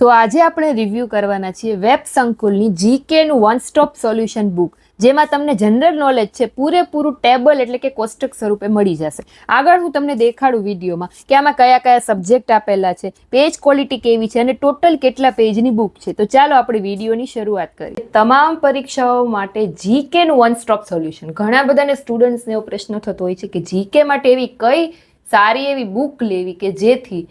તો આજે આપણે રિવ્યૂ કરવાના છીએ વેબ સંકુલની જીકેનું વન સ્ટોપ સોલ્યુશન બુક, જેમાં તમને જનરલ નોલેજ છે પૂરેપૂરું ટેબલ એટલે કે કોષ્ટક સ્વરૂપે મળી જશે. આગળ હું તમને દેખાડું વિડીયોમાં કે આમાં કયા કયા સબ્જેક્ટ આપેલા છે, પેજ ક્વોલિટી કેવી છે અને ટોટલ કેટલા પેજની બુક છે. તો ચાલો આપણે વિડીયોની શરૂઆત કરીએ. તમામ પરીક્ષાઓ માટે જીકેનું વન સ્ટોપ સોલ્યુશન. ઘણા બધાને સ્ટુડન્ટ્સને એવો પ્રશ્ન થતો હોય છે કે જીકે માટે એવી કઈ સારી એવી બુક લેવી કે જેથી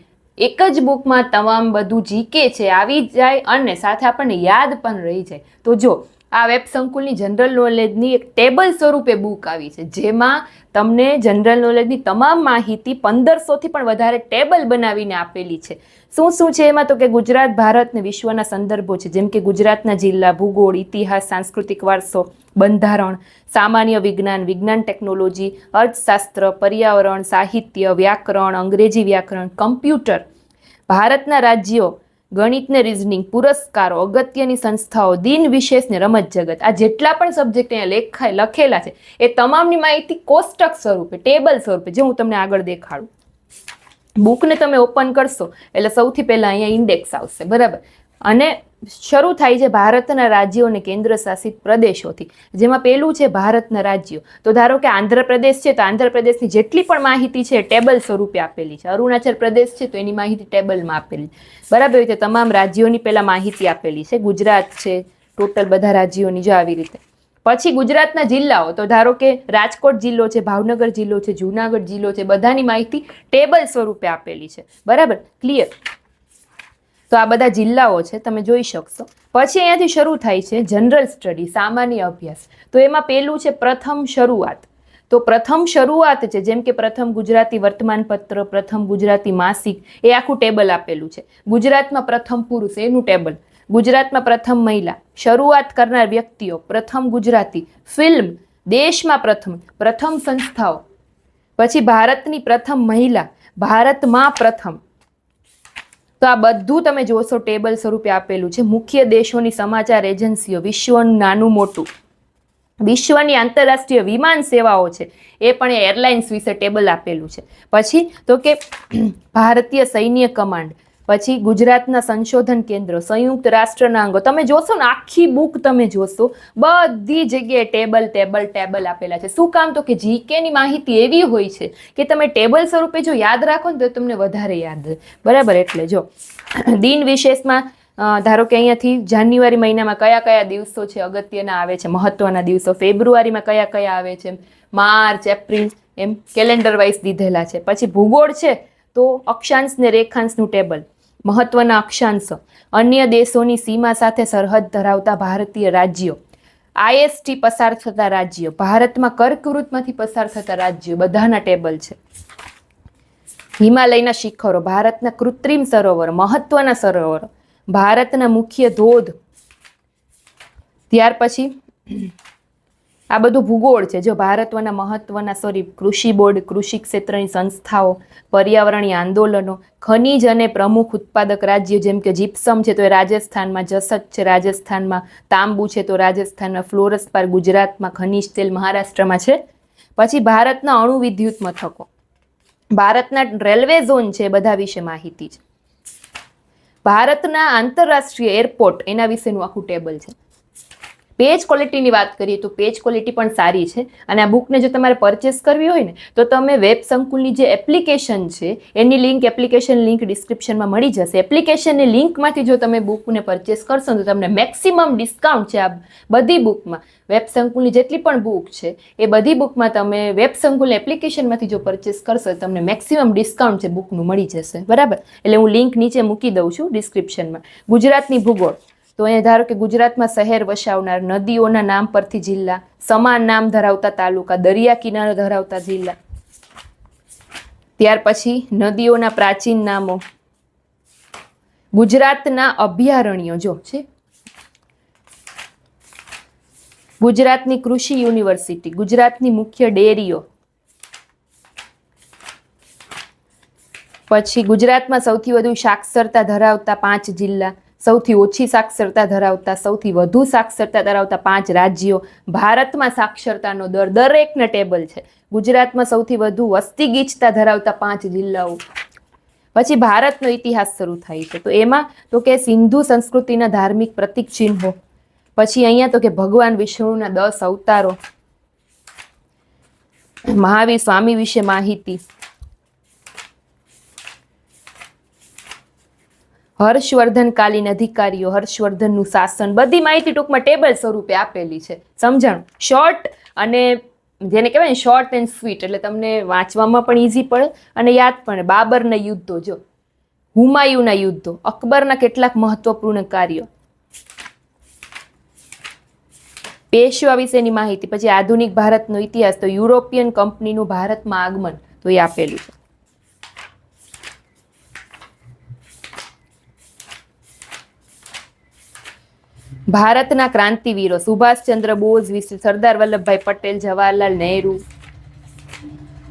એક જ બુકમાં તમામ બધું જીકે છે આવી જાય અને સાથે આપણને યાદ પણ રહી જાય. તો જો આ વેબ સંકુલની જનરલ નોલેજની એક ટેબલ સ્વરૂપે બુક આવી છે, જેમાં તમને જનરલ નોલેજની તમામ માહિતી 1500થી પણ વધારે ટેબલ બનાવીને આપેલી છે. શું શું છે એમાં? તો કે ગુજરાત, ભારત ને વિશ્વના સંદર્ભો છે, જેમ કે ગુજરાતના જિલ્લા, ભૂગોળ, ઇતિહાસ, સાંસ્કૃતિક વારસો, બંધારણ, સામાન્ય વિજ્ઞાન, વિજ્ઞાન ટેકનોલોજી, અર્થશાસ્ત્ર, પર્યાવરણ, સાહિત્ય, વ્યાકરણ, અંગ્રેજી વ્યાકરણ, કમ્પ્યુટર, ભારતના રાજ્યો, ગણિત ને રીઝનિંગ, પુરસ્કારો, અગત્યની સંસ્થાઓ, દિન વિશેષ ને રમત જગત. આ જેટલા પણ સબ્જેક્ટ અહીંયા લખેલા છે એ તમામની માહિતી કોષ્ટક સ્વરૂપે, ટેબલ સ્વરૂપે, જે હું તમને આગળ દેખાડું. બુકને તમે ઓપન કરશો એટલે સૌથી પહેલા અહીંયા ઇન્ડેક્સ આવશે, બરાબર. અને શરૂ થાય છે ભારતના રાજ્યો અને કેન્દ્ર શાસિત પ્રદેશોથી, જેમાં પહેલું છે ભારતના રાજ્યો. તો ધારો કે આંધ્રપ્રદેશ છે તો આંધ્રપ્રદેશની જેટલી પણ માહિતી છે ટેબલ સ્વરૂપે આપેલી છે. અરુણાચલ પ્રદેશ છે તો એની માહિતી ટેબલમાં આપેલી, બરાબર. રીતે તમામ રાજ્યોની પહેલા માહિતી આપેલી છે. ગુજરાત છે, ટોટલ બધા રાજ્યોની જો આવી રીતે. પછી ગુજરાતના જિલ્લાઓ, તો ધારો કે રાજકોટ જિલ્લો છે, ભાવનગર જિલ્લો છે, જુનાગઢ જિલ્લો છે, બધાની માહિતી ટેબલ સ્વરૂપે આપેલી છે, બરાબર. ક્લિયર? તો આ બધા જિલ્લાઓ છે, તમે જોઈ શકશો. પછી અહીંયાથી શરૂ થાય છે જનરલ સ્ટડી, સામાન્ય અભ્યાસ. તો એમાં પહેલું છે પ્રથમ શરૂઆત. તો પ્રથમ શરૂઆત છે, જેમ કે પ્રથમ ગુજરાતી વર્તમાનપત્ર, પ્રથમ ગુજરાતી માસિક, એ આખું ટેબલ આપેલું છે. ગુજરાતમાં પ્રથમ પુરુષ એનું ટેબલ, ગુજરાતમાં પ્રથમ મહિલા, શરૂઆત કરનાર વ્યક્તિઓ, પ્રથમ ગુજરાતી ફિલ્મ, દેશમાં પ્રથમ સંસ્થાઓ, પછી ભારતની પ્રથમ મહિલા, ભારતમાં પ્રથમ. તો આ બધું તમે જોશો ટેબલ સ્વરૂપે આપેલું છે. મુખ્ય દેશોની સમાચાર એજન્સીઓ, વિશ્વનું નાનું મોટું, વિશ્વની આંતરરાષ્ટ્રીય વિમાન સેવાઓ છે એ પણ એરલાઇન્સ વિશે ટેબલ આપેલું છે. પછી તો કે ભારતીય સૈન્ય કમાન્ડ, પછી ગુજરાતના સંશોધન કેન્દ્ર, સંયુક્ત રાષ્ટ્રના અંગો. તમે જોશો ને આખી બુક તમે જોશો બધી જગ્યાએ ટેબલ ટેબલ ટેબલ આપેલા છે. શું કામ? તો કે જીકેની માહિતી એવી હોય છે કે તમે ટેબલ સ્વરૂપે જો યાદ રાખો ને તો તમને વધારે યાદ રહે, બરાબર. એટલે જો દિન વિશેષમાં ધારો કે અહીંયાથી જાન્યુઆરી મહિનામાં કયા કયા દિવસો છે અગત્યના આવે છે, મહત્વના દિવસો, ફેબ્રુઆરીમાં કયા કયા આવે છે, માર્ચ, એપ્રિલ, એમ કેલેન્ડર વાઇઝ દીધેલા છે. પછી ભૂગોળ છે તો અક્ષાંશ ને રેખાંશનું ટેબલ, મહત્વના અક્ષાંશો, અન્ય દેશોની સીમા સાથે સરહદ ધરાવતા ભારતીય રાજ્યો, આઈએસટી પસાર થતા રાજ્યો, ભારતમાં કર્કવૃતમાંથી પસાર થતા રાજ્યો, બધાના ટેબલ છે. હિમાલયના શિખરો, ભારતના કૃત્રિમ સરોવરો, મહત્વના સરોવરો, ભારતના મુખ્ય ધોધ. ત્યાર પછી આ બધું ભૂગોળ છે. જો ભારતના મહત્વના કૃષિ બોર્ડ, કૃષિ ક્ષેત્રની સંસ્થાઓ, પર્યાવરણીય આંદોલનો, ખનીજ અને પ્રમુખ ઉત્પાદક રાજ્યો, જેમ કે જીપ્સમ છે તો એ રાજસ્થાનમાં, જસત છે રાજસ્થાનમાં, તાંબુ છે તો રાજસ્થાનમાં, ફ્લોરસ્પાર ગુજરાતમાં, ખનીજ તેલ મહારાષ્ટ્રમાં છે. પછી ભારતના અણુ વિદ્યુત મથકો, ભારતના રેલવે ઝોન છે, બધા વિશે માહિતી છે. ભારતના આંતરરાષ્ટ્રીય એરપોર્ટ, એના વિશેનું આખું ટેબલ છે. પેજ ક્વોલિટીની વાત કરીએ તો પેજ ક્વોલિટી પણ સારી છે. અને આ બુકને જો તમારે પરચેસ કરવી હોય ને તો તમે વેબ સંકુલની જે એપ્લિકેશન છે એની લિંક, એપ્લિકેશન લિંક ડિસ્ક્રિપ્શનમાં મળી જશે. એપ્લિકેશનની લિંકમાંથી જો તમે બુકને પરચેસ કરશો તો તમને મેક્સિમમ ડિસ્કાઉન્ટ છે આ બધી બુકમાં. વેબ સંકુલની જેટલી પણ બુક છે એ બધી બુકમાં તમે વેબ સંકુલ એપ્લિકેશનમાંથી જો પરચેસ કરશો તો તમને મેક્સિમમ ડિસ્કાઉન્ટ છે બુકનું મળી જશે, બરાબર. એટલે હું લિંક નીચે મૂકી દઉં છું ડિસ્ક્રિપ્શનમાં. ગુજરાતની ભૂગોળ, તો અહીંયા ધારો કે ગુજરાતમાં શહેર વસાવનાર, નદીઓના નામ પરથી જિલ્લા, સમાન નામ ધરાવતા તાલુકા, દરિયા કિનારો ધરાવતા જિલ્લા. ત્યાર પછી નદીઓના પ્રાચીન નામો, ગુજરાતના અભયારણ્યો જો છે, ગુજરાતની કૃષિ યુનિવર્સિટી, ગુજરાતની મુખ્ય ડેરીઓ. પછી ગુજરાતમાં સૌથી વધુ સાક્ષરતા ધરાવતા 5 જિલ્લા, સૌથી ઓછી સાક્ષરતા ધરાવતા, સૌથી વધુ સાક્ષરતા ધરાવતા 5 રાજ્યો, ભારતમાં સાક્ષરતાનો દર, દરેકના ટેબલ છે. ગુજરાતમાં સૌથી વધુ વસ્તી ગીચતા ધરાવતા 5 જિલ્લાઓ, પછી ભારતનો ઇતિહાસ શરૂ થાય છે. તો એમાં તો કે સિંધુ સંસ્કૃતિના ધાર્મિક પ્રતીક ચિહ્નો. પછી અહીંયા તો કે ભગવાન વિષ્ણુના 10 અવતારો, મહાવીર સ્વામી વિશે માહિતી, હર્ષવર્ધનકાલીન અધિકારીઓ, હર્ષવર્ધનનું શાસન, બધી માહિતી ટૂંકમાં ટેબલ સ્વરૂપે આપેલી છે. સમજાણું? શોર્ટ અને જેને કહેવાય ને શોર્ટ એન્ડ સ્વીટ, એટલે તમને વાંચવામાં પણ ઇઝી પડે અને યાદ પણ. બાબરના યુદ્ધો, જો હુમાયુના યુદ્ધો, અકબરના કેટલાક મહત્વપૂર્ણ કાર્યો, પેશવા વિશેની માહિતી. પછી આધુનિક ભારતનો ઇતિહાસ, તો યુરોપિયન કંપનીનું ભારતમાં આગમન, તો એ આપેલું છે. ભારતના ક્રાંતિવીરો, સુભાષચંદ્ર બોઝ વિશે, સરદાર વલ્લભભાઈ પટેલ, જવાહરલાલ નહેરુ.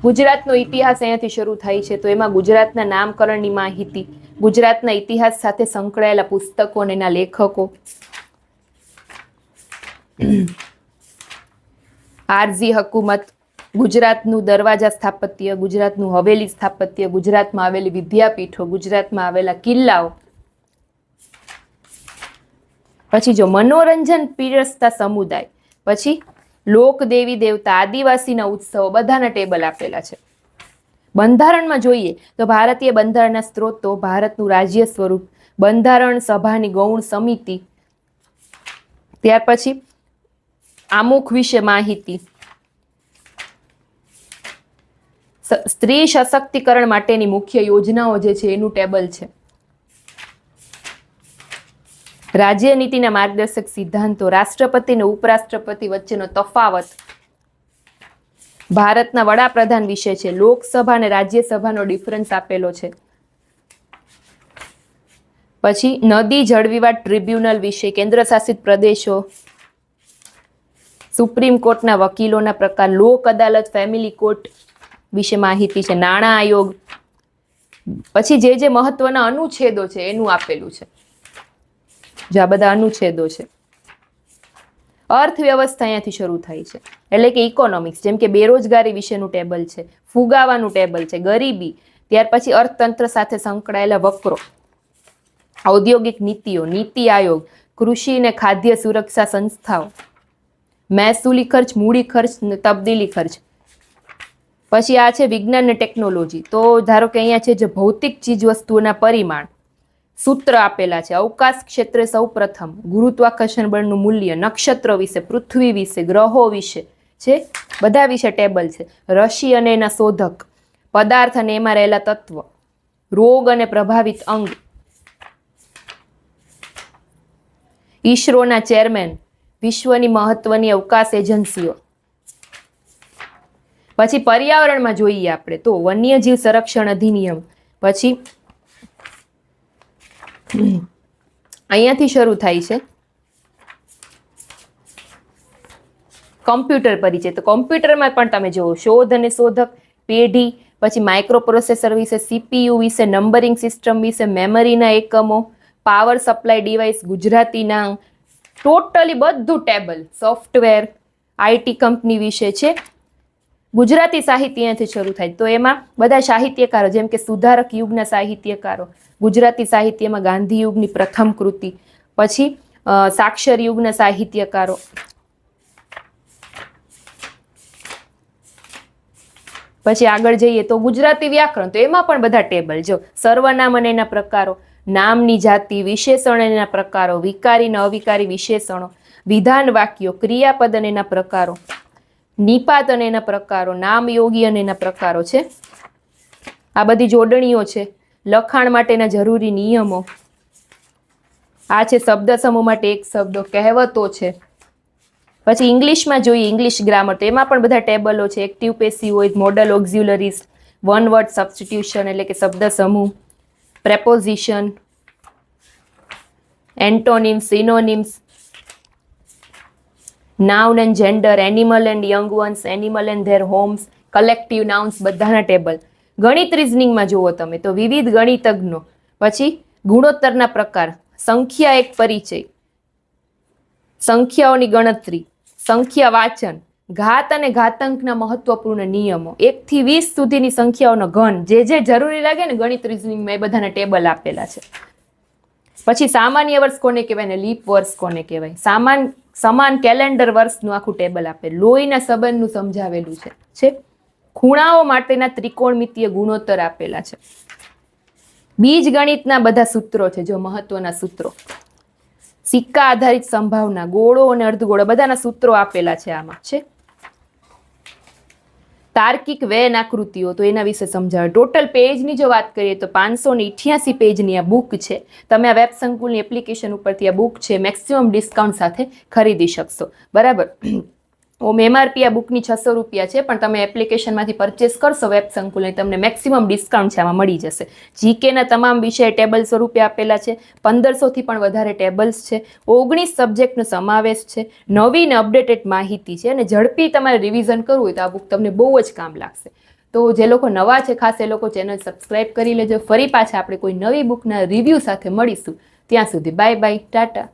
ગુજરાતનો ઇતિહાસ અહીંયાથી શરૂ થાય છે. તો એમાં ગુજરાતના નામકરણની માહિતી, ગુજરાતના ઇતિહાસ સાથે સંકળાયેલા પુસ્તકો અને એના લેખકો, આરઝી હકુમત, ગુજરાતનું દરવાજા સ્થાપત્ય, ગુજરાતનું હવેલી સ્થાપત્ય, ગુજરાતમાં આવેલી વિદ્યાપીઠો, ગુજરાતમાં આવેલા કિલ્લાઓ. પછી જો મનોરંજન પીરસતા સમુદાય, પછી લોક દેવી દેવતા, આદિવાસીના ઉત્સવો, બધાના ટેબલ આપેલા છે. બંધારણમાં જોઈએ તો ભારતીય બંધારણના સ્ત્રોતો, ભારતનું રાજ્ય સ્વરૂપ, બંધારણ સભાની ગૌણ સમિતિ, ત્યાર પછી આમુખ વિશે માહિતી, સ્ત્રી સશક્તિકરણ માટેની મુખ્ય યોજનાઓ જે છે એનું ટેબલ છે. રાજ્યનીતિના માર્ગદર્શક સિદ્ધાંતો, રાષ્ટ્રપતિ અને ઉપરાષ્ટ્રપતિ વચ્ચેનો તફાવત, ભારતના વડાપ્રધાન વિશે છે, લોકસભા અને રાજ્યસભાનો ડિફરન્સ આપેલો છે. પછી નદી જળ વિવાદ ટ્રિબ્યુનલ વિશે, કેન્દ્ર શાસિત પ્રદેશો, સુપ્રીમ કોર્ટના વકીલોના પ્રકાર, લોક અદાલત, ફેમિલી કોર્ટ વિશે માહિતી છે, નાણાં આયોગ. પછી જે મહત્વના અનુચ્છેદો છે એનું આપેલું છે. જો આ બધા અનુચ્છેદો છે. અર્થવ્યવસ્થા અહીંયાથી શરૂ થાય છે, એટલે કે ઇકોનોમિક્સ, જેમ કે બેરોજગારી વિશેનું ટેબલ છે, ફુગાવાનું ટેબલ છે, ગરીબી, ત્યાર પછી અર્થતંત્ર સાથે સંકળાયેલા વક્રો, ઔદ્યોગિક નીતિઓ, નીતિ આયોગ, કૃષિ અને ખાદ્ય સુરક્ષા સંસ્થાઓ, મહેસૂલી ખર્ચ, મૂડી ખર્ચ, તબદીલી ખર્ચ. પછી આ છે વિજ્ઞાન અને ટેકનોલોજી. તો ધારો કે અહીંયા છે જે ભૌતિક ચીજ વસ્તુઓના પરિમાણ, સૂત્ર આપેલા છે. અવકાશ ક્ષેત્રે સૌ પ્રથમ ગુરુત્વાકર્ષણ બળનું મૂલ્ય, નક્ષત્રો વિશે, પૃથ્વી વિશે, ગ્રહો વિશે છે, બધા વિશે ટેબલ છે. રસી અને એના શોધક, પદાર્થ અને એમાં રહેલા તત્વ, રોગ અને પ્રભાવિત અંગ, ઈસરોના ચેરમેન, વિશ્વની મહત્વની અવકાશ એજન્સીઓ. પછી પર્યાવરણમાં જોઈએ આપણે તો વન્યજીવ સંરક્ષણ અધિનિયમ. પછી અહીંયાથી શરૂ થાય છે કમ્પ્યુટર પરિચય. તો કમ્પ્યુટરમાં પણ તમે જુઓ શોધ અને શોધક, પેઢી, પછી માઇક્રો પ્રોસેસર વિશે, સીપીયુ વિશે, નંબરિંગ સિસ્ટમ વિશે, મેમરીના એકમો, પાવર સપ્લાય ડિવાઇસ, ગુજરાતીના ટોટલી બધું ટેબલ, સોફ્ટવેર, આઈટી કંપની વિશે છે. ગુજરાતી સાહિત્ય અહીંયાથી શરૂ થાય. તો એમાં બધા સાહિત્યકારો, જેમ કે સુધારક યુગના સાહિત્યકારો, ગુજરાતી સાહિત્યમાં ગાંધી યુગની પ્રથમ કૃતિ, પછી સાક્ષર યુગના સાહિત્યકારો, પછી આગળ જઈએ તો ગુજરાતી વ્યાકરણ. તો એમાં પણ બધા ટેબલ જો સર્વનામ અને એના પ્રકારો, નામની જાતિ, વિશેષણ અને એના પ્રકારો, વિકારી અને અવિકારી વિશેષણો, વિધાન વાક્યો, ક્રિયાપદ અને એના પ્રકારો, નિપાત અને એના પ્રકારો, નામયોગી અને એના પ્રકારો છે. આ બધી જોડણીઓ છે. લખાણ માટેના જરૂરી નિયમો, આ છે શબ્દ સમૂહ માટે એક શબ્દો, કહેવતો છે. પછી ઇંગ્લિશમાં જોઈએ ઇંગ્લિશ ગ્રામર. તો એમાં પણ બધા ટેબલો છે. Active passive voice, modal auxiliaries, one word substitution એટલે કે શબ્દ સમૂહ, preposition, antonyms, synonyms, noun and gender, animal and young ones, animal and their homes, collective nouns, બધાના ટેબલ. ગણિત રિઝનિંગમાં જુઓ તમે તો વિવિધ ગણિતજ્ઞો, પછી ગુણોત્તરના પ્રકાર, સંખ્યા એક પરિચય, સંખ્યાઓની ગણતરી, સંખ્યા વાચન, ઘાત અને ઘાતાંકના મહત્વપૂર્ણ નિયમો, 1 થી 20 સુધીની સંખ્યાઓનો ઘન, જે જરૂરી લાગે ને ગણિત રિઝનિંગમાં એ બધાના ટેબલ આપેલા છે. પછી સામાન્ય વર્ષ કોને કહેવાય ને લીપ વર્ષ કોને કહેવાય, સમાન કેલેન્ડર વર્ષનું આખું ટેબલ આપેલું, લોહીના સંબંધનું સમજાવેલું છે. ખૂણાઓ માટેના ત્રિકોણમિતીય ગુણોત્તર આપેલા છે. બીજ ગણિતના બધા સૂત્રો છે, જો મહત્વના સૂત્રો. સિક્કા આધારિત સંભાવના, ગોળો અને અર્ધગોળો બધાના સૂત્રો આપેલા છે આમાં છે. તાર્કિક વેન આકૃતિઓ, તો એના વિશે સમજાવે. ટોટલ પેજની જો વાત કરીએ તો 588 પેજની આ બુક છે. તમે આ વેબ સંકુલની એપ્લિકેશન ઉપરથી આ બુક છે મેક્સિમમ ડિસ્કાઉન્ટ સાથે ખરીદી શકશો, બરાબર. MRP આ બુકની 600 રૂપિયા છે, પણ તમે એપ્લિકેશનમાંથી પરચેસ કરશો વેબ સંકુલની તમને મેક્સિમમ ડિસ્કાઉન્ટ છે આમાં મળી જશે. જીકેના તમામ વિષય ટેબલ સ્વરૂપે આપેલા છે. 1500 થી પણ વધારે ટેબલ્સ છે. 19 સબ્જેક્ટનો સમાવેશ છે. નવી ને અપડેટેડ માહિતી છે અને ઝડપી તમારે રિવિઝન કરવું હોય તો આ બુક તમને બહુ જ કામ લાગશે. તો જે લોકો નવા છે ખાસ એ લોકો ચેનલ સબસ્ક્રાઇબ કરી લેજો. ફરી પાછા આપણે કોઈ નવી બુકના રિવ્યૂ સાથે મળીશું. ત્યાં સુધી બાય બાય, ટાટા.